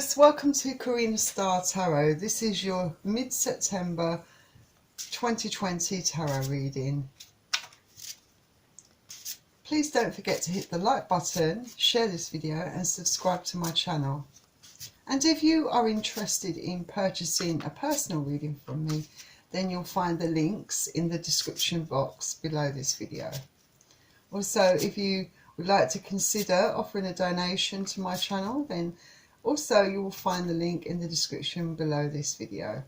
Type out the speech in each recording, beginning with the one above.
Taurus, welcome to Karina Star Tarot. This is your mid-September 2020 tarot reading. Please don't forget to hit the like button, share this video and subscribe to my channel. And if you are interested in purchasing a personal reading from me, then you'll find the links in the description box below this video. Also, if you would like to consider offering a donation to my channel, then also you will find the link in the description below this video.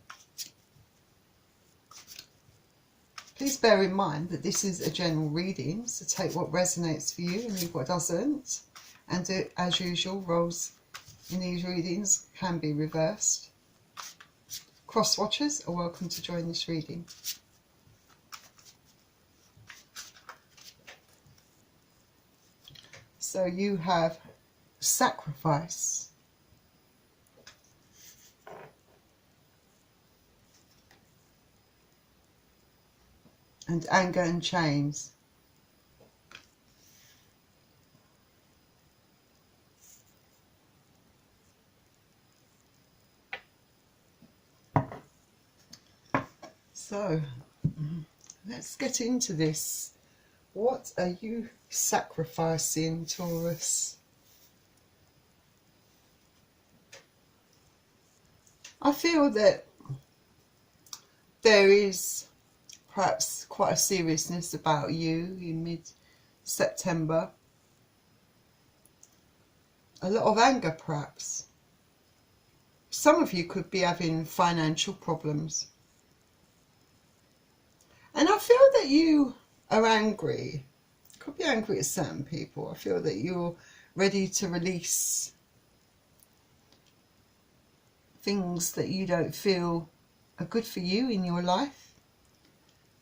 Please bear in mind that this is a general reading, so take what resonates for you and leave what doesn't. And as usual, roles in these readings can be reversed. Cross watchers are welcome to join this reading. So you have sacrifice. And anger and chains. So let's get into this. What are you sacrificing, Taurus? I feel that there is perhaps quite a seriousness about you in mid-September. A lot of anger perhaps. Some of you could be having financial problems. And I feel that you are angry. Could be angry at certain people. I feel that you're ready to release things that you don't feel are good for you in your life.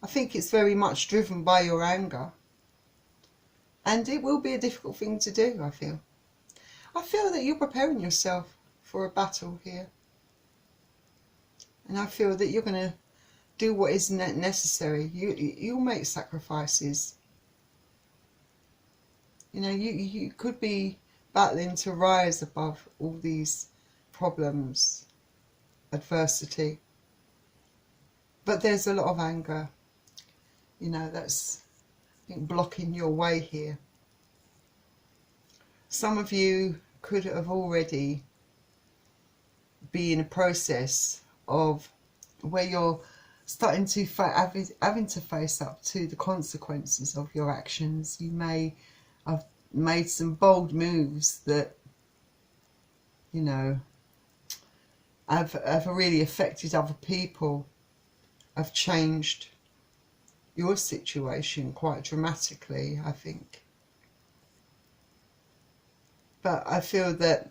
I think it's very much driven by your anger. And it will be a difficult thing to do, I feel. I feel that you're preparing yourself for a battle here. And I feel that you're going to do what is necessary. You'll make sacrifices. You know, you could be battling to rise above all these problems, adversity. But there's a lot of anger. You know, that's, I think, blocking your way here. Some of you could have already be in a process of where you're starting to having to face up to the consequences of your actions. You may have made some bold moves that, you know, have really affected other people, have changed your situation quite dramatically, I think. But I feel that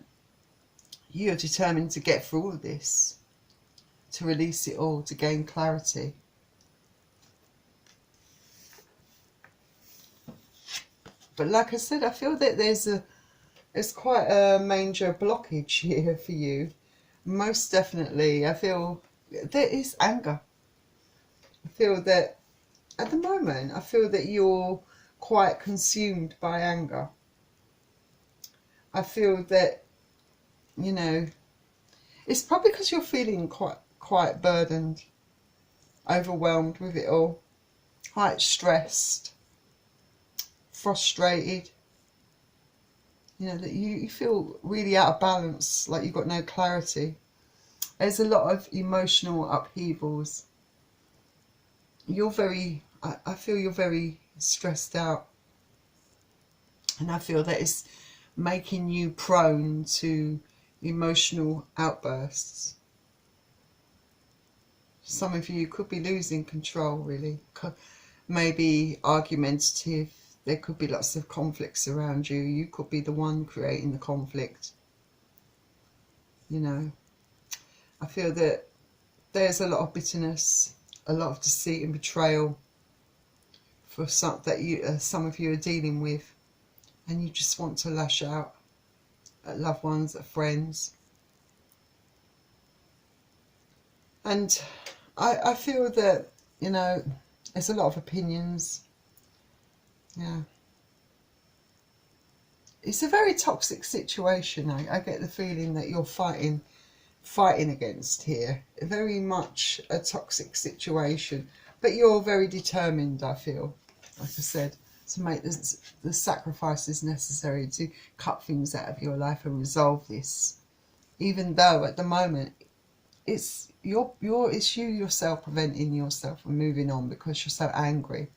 you're determined to get through all of this, to release it all, to gain clarity. But like I said, I feel that there's quite a major blockage here for you. Most definitely, I feel there is anger. I feel that at the moment, I feel that you're quite consumed by anger. I feel that, you know, it's probably because you're feeling quite burdened, overwhelmed with it all, quite stressed, frustrated. You know, that you feel really out of balance, like you've got no clarity. There's a lot of emotional upheavals. You're I feel you're very stressed out. And I feel that it's making you prone to emotional outbursts. Some of you could be losing control, really. Maybe argumentative. There could be lots of conflicts around you. You could be the one creating the conflict. You know, I feel that there's a lot of bitterness, a lot of deceit and betrayal for some of you are dealing with, and you just want to lash out at loved ones, at friends. And I feel that, you know, there's a lot of opinions. Yeah. it's a very toxic situation. I get the feeling that you're fighting against here. Very much a toxic situation. But you're very determined, I feel, like I said, to make the sacrifices necessary to cut things out of your life and resolve this. Even though at the moment it's you yourself preventing yourself from moving on because you're so angry,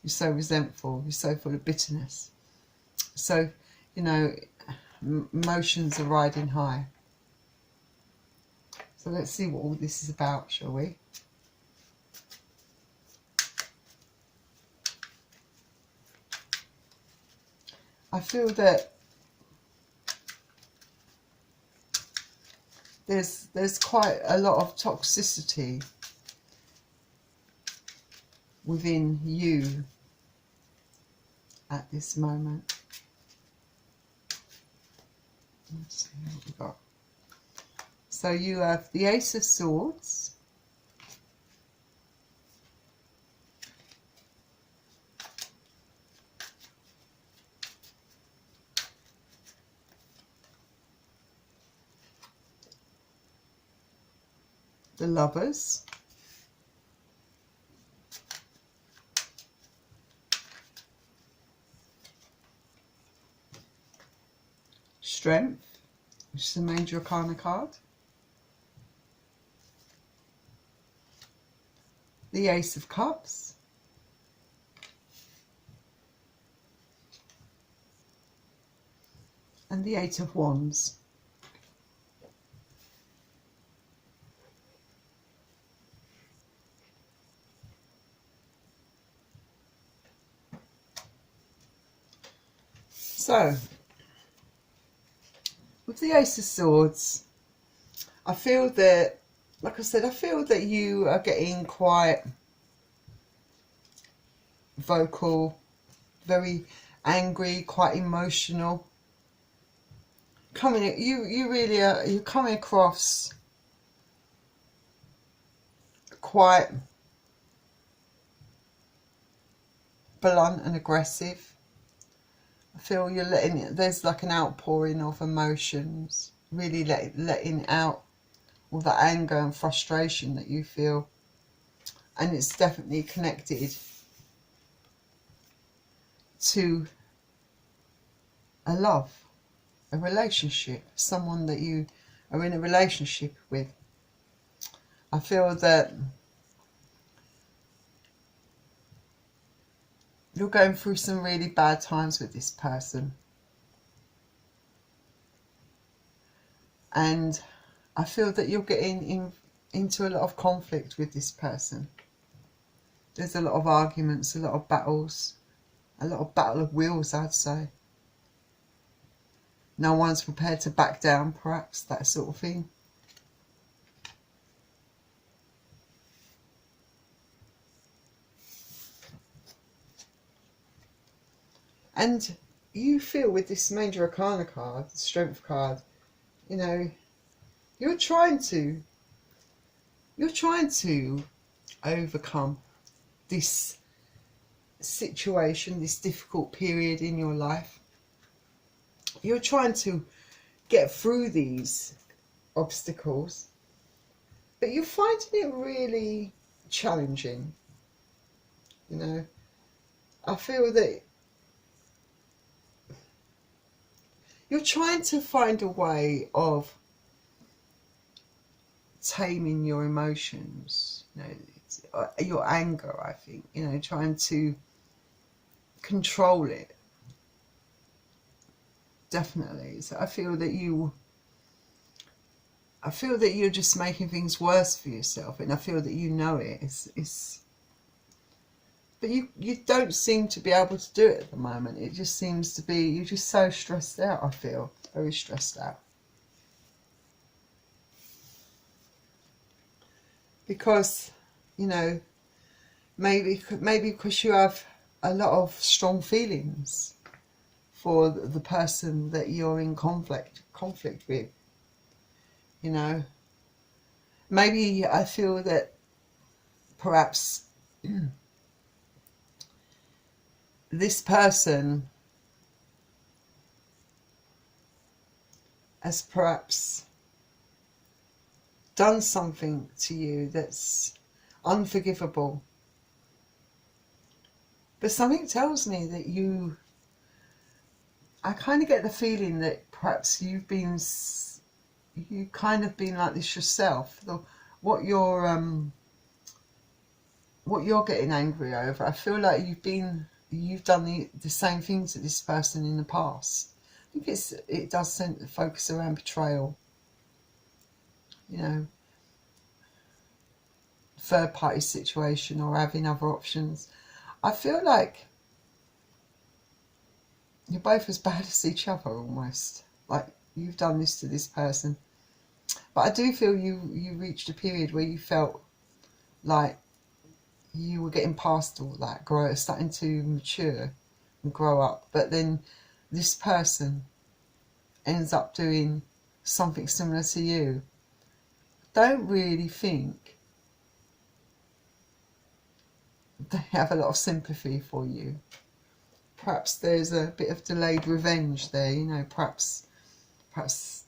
you're so resentful, you're so full of bitterness. So, you know, emotions are riding high. So let's see what all this is about, shall we? I feel that there's quite a lot of toxicity within you at this moment. Let's see what we got. So you have the Ace of Swords, the Lovers, Strength, which is the Major Arcana card, the Ace of Cups, and the Eight of Wands. So, with the Ace of Swords, I feel that, like I said, I feel that you are getting quite vocal, very angry, quite emotional. You really are, you're coming across quite blunt and aggressive. I feel you're letting it, there's like an outpouring of emotions, really letting out all the anger and frustration that you feel. And it's definitely connected to a love, a relationship, someone that you are in a relationship with. I feel that you're going through some really bad times with this person. And I feel that you're getting into a lot of conflict with this person. There's a lot of arguments, a lot of battles, a lot of battle of wills, I'd say. No one's prepared to back down, perhaps, that sort of thing. And you feel with this Major Arcana card, the Strength card, you know, you're trying to overcome this situation, this difficult period in your life. You're trying to get through these obstacles, but you're finding it really challenging. You know, I feel that you're trying to find a way of taming your emotions, you know, your anger, I think, you know, trying to control it. Definitely. So I feel that you're just making things worse for yourself, and I feel that you know it. But you don't seem to be able to do it at the moment. It just seems to be, you're just so stressed out, I feel. Very stressed out. Because, you know, maybe because you have a lot of strong feelings for the person that you're in conflict with. You know, maybe I feel that perhaps this person has perhaps done something to you that's unforgivable. But something tells me that I kind of get the feeling that perhaps you kind of been like this yourself. What you're getting angry over, I feel like you've done the same thing to this person in the past. I think it does focus around betrayal, you know, third party situation or having other options. I feel like you're both as bad as each other almost. Like you've done this to this person. But I do feel you reached a period where you felt like you were getting past all that, starting to mature and grow up. But then this person ends up doing something similar to you. Don't really think they have a lot of sympathy for you. Perhaps there's a bit of delayed revenge there, you know, perhaps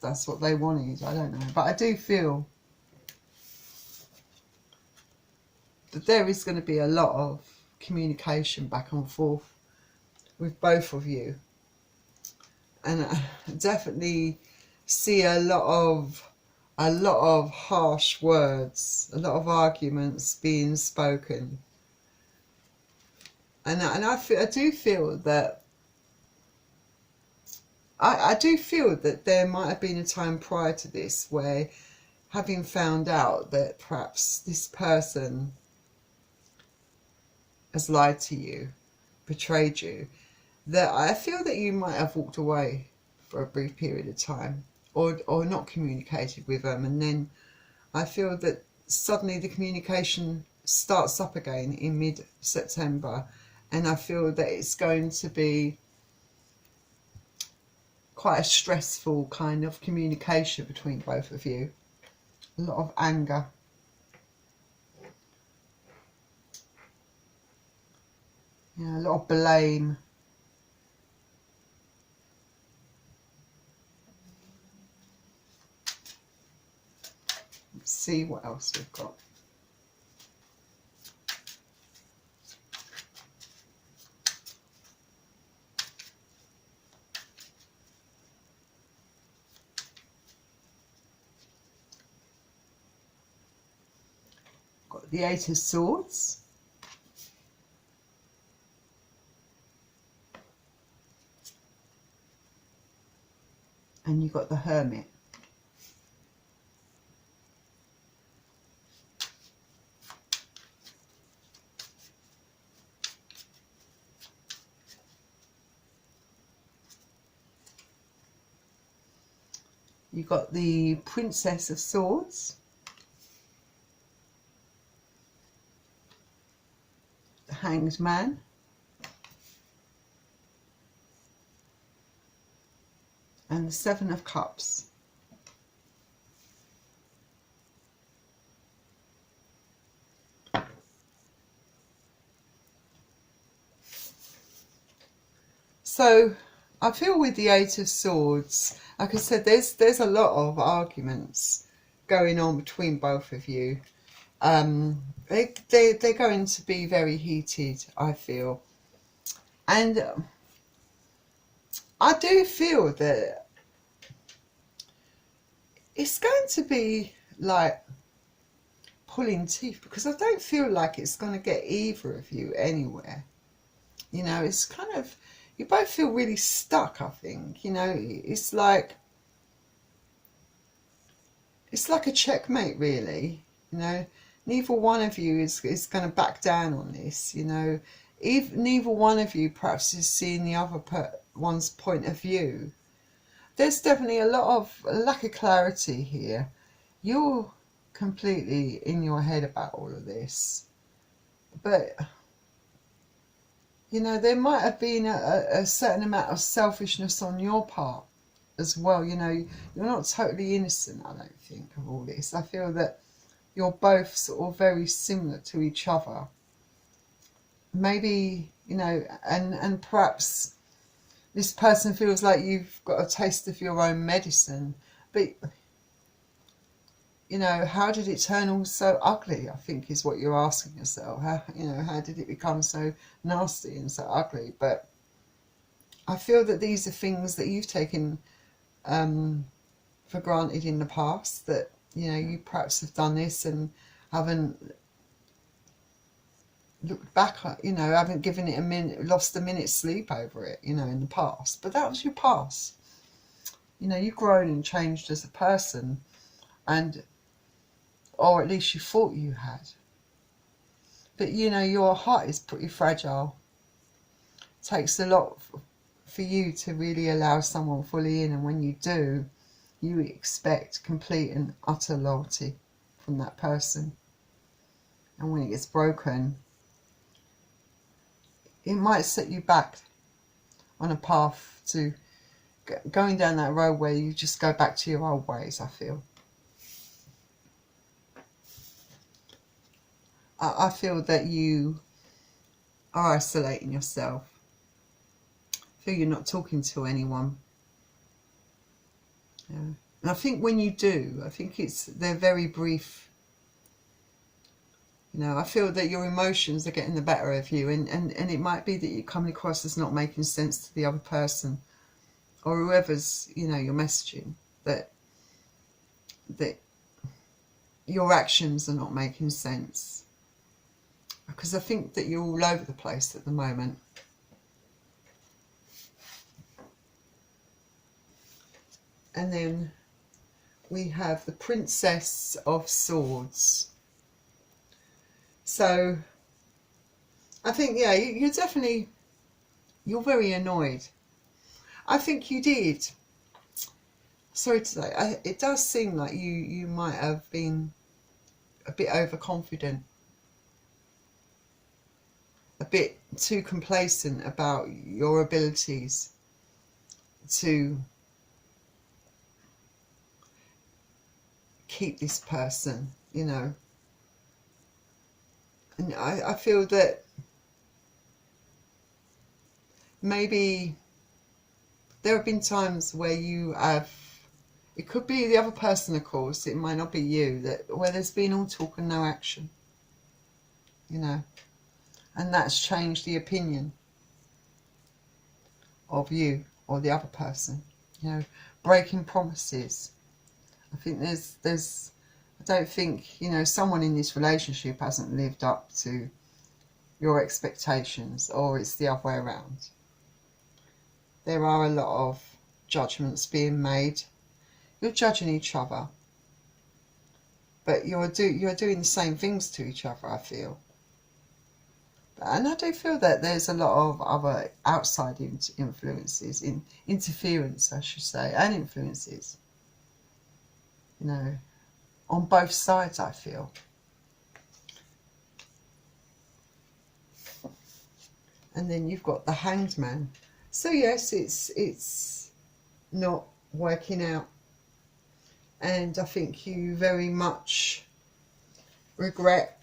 that's what they wanted, I don't know. But I do feel that there is going to be a lot of communication back and forth with both of you. And I definitely see a lot of harsh words, a lot of arguments being spoken. And I do feel that there might have been a time prior to this where, having found out that perhaps this person has lied to you, betrayed you, that I feel that you might have walked away for a brief period of time, or not communicated with them, and then I feel that suddenly the communication starts up again in mid-September, and I feel that it's going to be quite a stressful kind of communication between both of you. A lot of anger. Yeah, a lot of blame. Let's see what else we've got. Got the Eight of Swords. And you've got the Hermit. You've got the Princess of Swords. The Hanged Man. And the Seven of Cups. So I feel with the Eight of Swords, like I said, there's a lot of arguments going on between both of you. They're going to be very heated, I feel. And I do feel that it's going to be like pulling teeth, because I don't feel like it's going to get either of you anywhere. You know, it's kind of, you both feel really stuck, I think. You know, it's like a checkmate, really. You know, neither one of you is going to back down on this, you know. Neither one of you perhaps is seeing the other one's point of view. There's definitely a lot of lack of clarity here. You're completely in your head about all of this. But, you know, there might have been a certain amount of selfishness on your part as well. You know, you're not totally innocent, I don't think, of all this. I feel that you're both sort of very similar to each other. Maybe, you know, and perhaps this person feels like you've got a taste of your own medicine. But, you know, how did it turn all so ugly, I think is what you're asking yourself. How, you know, how did it become so nasty and so ugly? But I feel that these are things that you've taken for granted in the past, that, you know, you perhaps have done this and haven't looked back at, you know, haven't given it a minute, lost a minute's sleep over it, you know, in the past. But that was your past. You know, you've grown and changed as a person, and, or at least you thought you had. But, you know, your heart is pretty fragile. It takes a lot for you to really allow someone fully in, and when you do, you expect complete and utter loyalty from that person. And when it gets broken, it might set you back on a path to going down that road where you just go back to your old ways, I feel. I feel that you are isolating yourself. I feel you're not talking to anyone. Yeah. And I think when you do, I think they're very brief. You know, I feel that your emotions are getting the better of you, and it might be that you're coming across as not making sense to the other person, or whoever's, you know, you're messaging, that your actions are not making sense. Because I think that you're all over the place at the moment. And then we have the Princess of Swords. So I think, yeah, you're very annoyed. I think you did. Sorry to say, it does seem like you might have been a bit overconfident, a bit too complacent about your abilities to keep this person, you know. And I feel that maybe there have been times where you have, it could be the other person, of course, it might not be you, where there's been all talk and no action, you know, and that's changed the opinion of you or the other person, you know, breaking promises. I think I don't think, you know, someone in this relationship hasn't lived up to your expectations, or it's the other way around. There are a lot of judgments being made. You're judging each other, but you're doing the same things to each other, I feel. And I do feel that there's a lot of other outside influences, interference, I should say, and influences, you know, on both sides, I feel. And then you've got the Hanged Man. So yes, it's not working out. And I think you very much regret,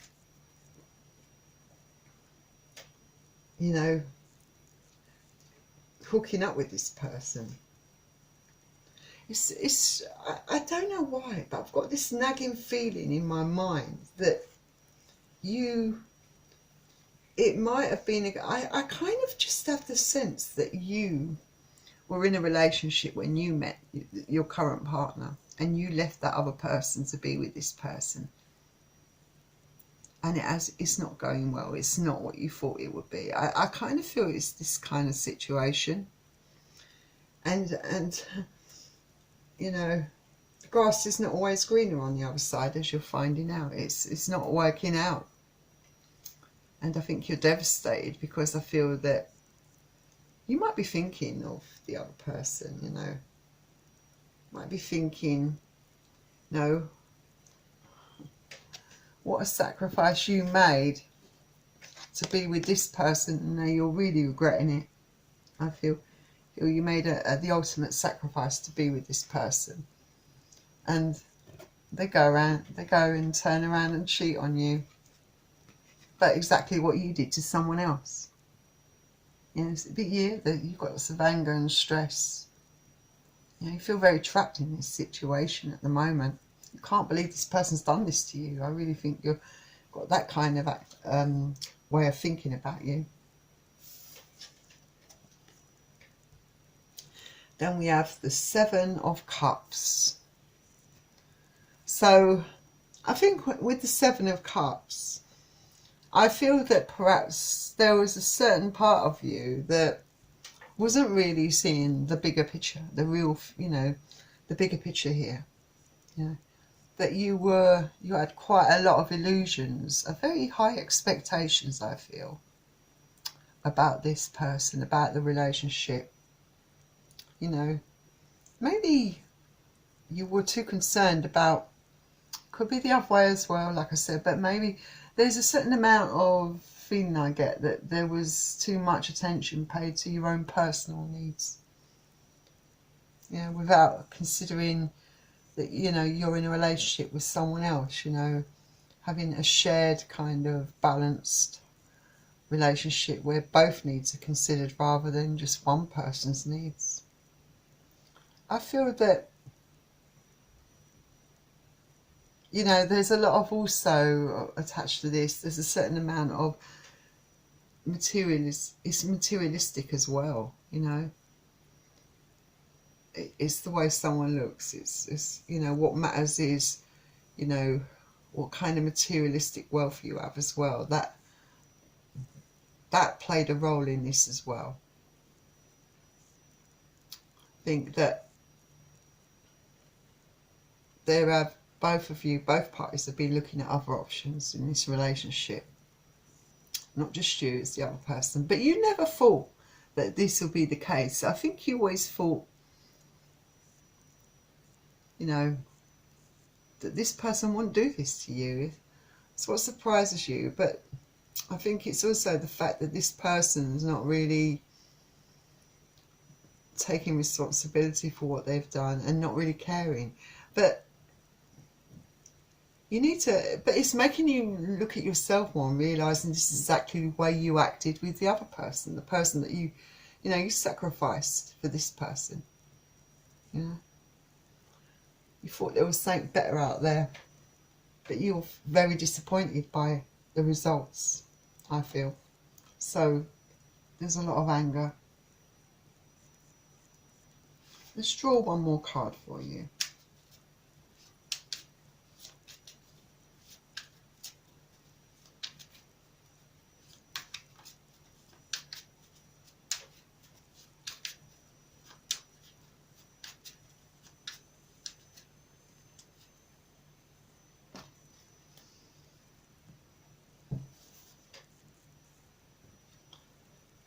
you know, hooking up with this person. I don't know why, but I've got this nagging feeling in my mind that it might have been, I kind of just have the sense that you were in a relationship when you met your current partner, and you left that other person to be with this person. And it's not going well. It's not what you thought it would be. I kind of feel it's this kind of situation. And you know, the grass is not always greener on the other side, as you're finding out. It's not working out. And I think you're devastated, because I feel that you might be thinking of the other person, you know. Might be thinking, no, what a sacrifice you made to be with this person, and now you're really regretting it. I feel you made the ultimate sacrifice to be with this person, and they go and turn around and cheat on you. But exactly what you did to someone else. You know, it's a big year that you've got lots of anger and stress. You know, you feel very trapped in this situation at the moment. You can't believe this person's done this to you. I really think you've got that kind of way of thinking about you. Then we have the Seven of Cups. So I think with the Seven of Cups, I feel that perhaps there was a certain part of you that wasn't really seeing the bigger picture, the real, you know, the bigger picture here. You know, that you had quite a lot of illusions, very high expectations, I feel, about this person, about the relationship. You know, maybe you were too concerned about, could be the other way as well, like I said, but maybe there's a certain amount of feeling I get that there was too much attention paid to your own personal needs. You know, without considering that, you know, you're in a relationship with someone else, you know, having a shared kind of balanced relationship where both needs are considered rather than just one person's needs. I feel that, you know, there's a lot of also attached to this, there's a certain amount of it's materialistic as well, you know. It's the way someone looks, it's you know, what matters is, you know, what kind of materialistic wealth you have as well. That played a role in this as well. I think that both parties have been looking at other options in this relationship. Not just you, it's the other person. But you never thought that this would be the case. I think you always thought, you know, that this person wouldn't do this to you. It's what surprises you. But I think it's also the fact that this person's not really taking responsibility for what they've done and not really caring. But you need to, but it's making you look at yourself more and realising this is exactly the way you acted with the other person, the person that you know, you sacrificed for this person. You know, you thought there was something better out there, but you were very disappointed by the results, I feel. So there's a lot of anger. Let's draw one more card for you.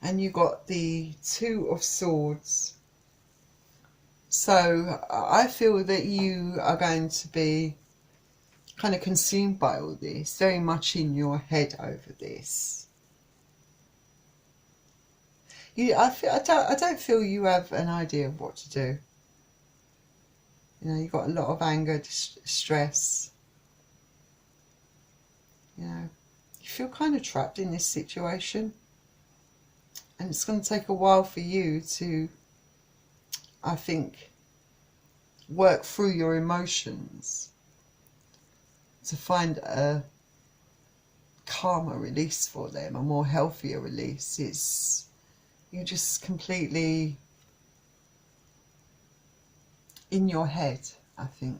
And you got the Two of Swords. So I feel that you are going to be kind of consumed by all this, very much in your head over this. I don't feel you have an idea of what to do. You know, you've got a lot of anger, stress. You know, you feel kind of trapped in this situation. And it's going to take a while for you to, I think, work through your emotions to find a calmer release for them, a more healthier release. You're just completely in your head, I think,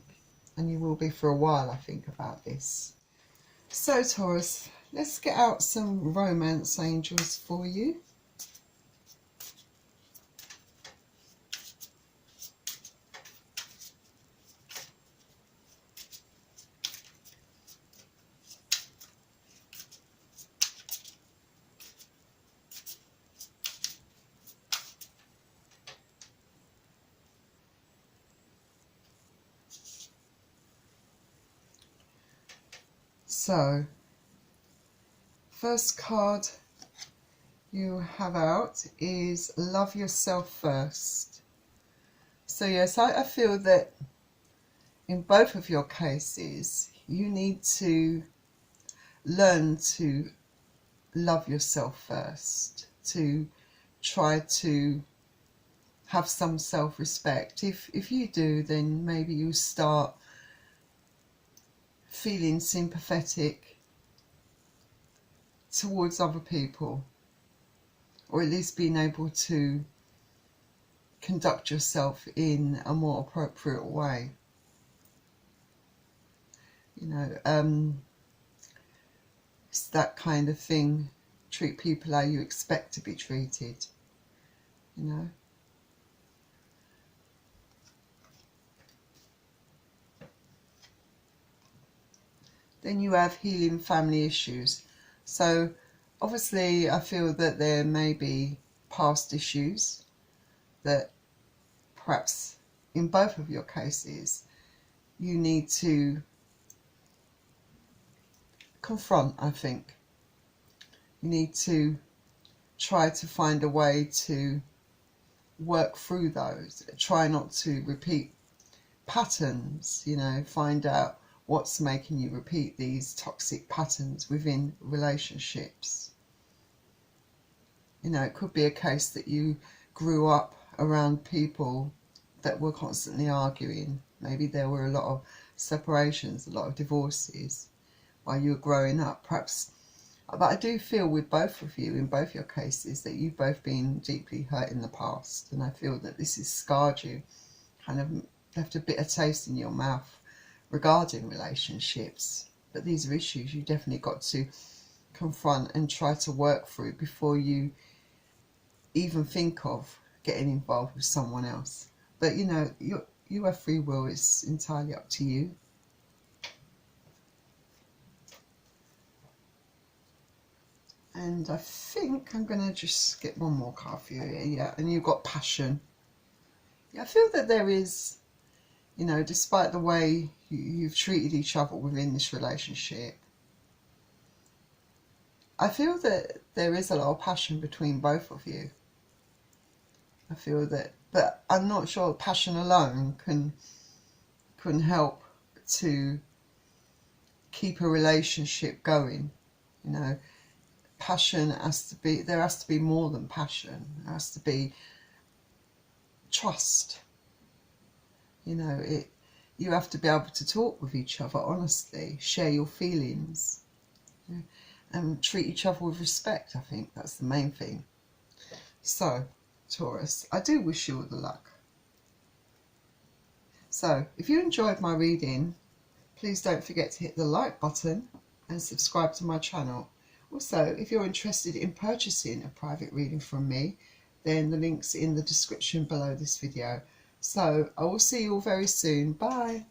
and you will be for a while, I think, about this. So Taurus, let's get out some romance angels for you. So, first card you have out is Love Yourself First. So yes, I feel that in both of your cases, you need to learn to love yourself first, to try to have some self-respect. If you do, then maybe you start feeling sympathetic towards other people, or at least being able to conduct yourself in a more appropriate way. You know, it's that kind of thing. Treat people how you expect to be treated, you know. Then you have healing family issues. So obviously I feel that there may be past issues that perhaps in both of your cases you need to confront. I think you need to try to find a way to work through those. Try not to repeat patterns, you know, find out what's making you repeat these toxic patterns within relationships. You know, it could be a case that you grew up around people that were constantly arguing. Maybe there were a lot of separations, a lot of divorces while you were growing up, perhaps. But I do feel with both of you, in both your cases, that you've both been deeply hurt in the past, and I feel that this has scarred you, kind of left a bitter taste in your mouth regarding relationships. But these are issues you definitely got to confront and try to work through before you even think of getting involved with someone else. But you know, you have free will. It's entirely up to you. And I think I'm going to just get one more card for you here. Yeah, and you've got passion. Yeah, I feel that there is, you know, despite the way you've treated each other within this relationship, I feel that there is a lot of passion between both of you. I feel that, but I'm not sure passion alone can help to keep a relationship going. You know, passion has to be, there has to be more than passion. There has to be trust. You know, you have to be able to talk with each other honestly, share your feelings, you know, and treat each other with respect. I think that's the main thing. So, Taurus, I do wish you all the luck. So, if you enjoyed my reading, please don't forget to hit the like button and subscribe to my channel. Also, if you're interested in purchasing a private reading from me, then the link's in the description below this video. So, I will see you all very soon. Bye.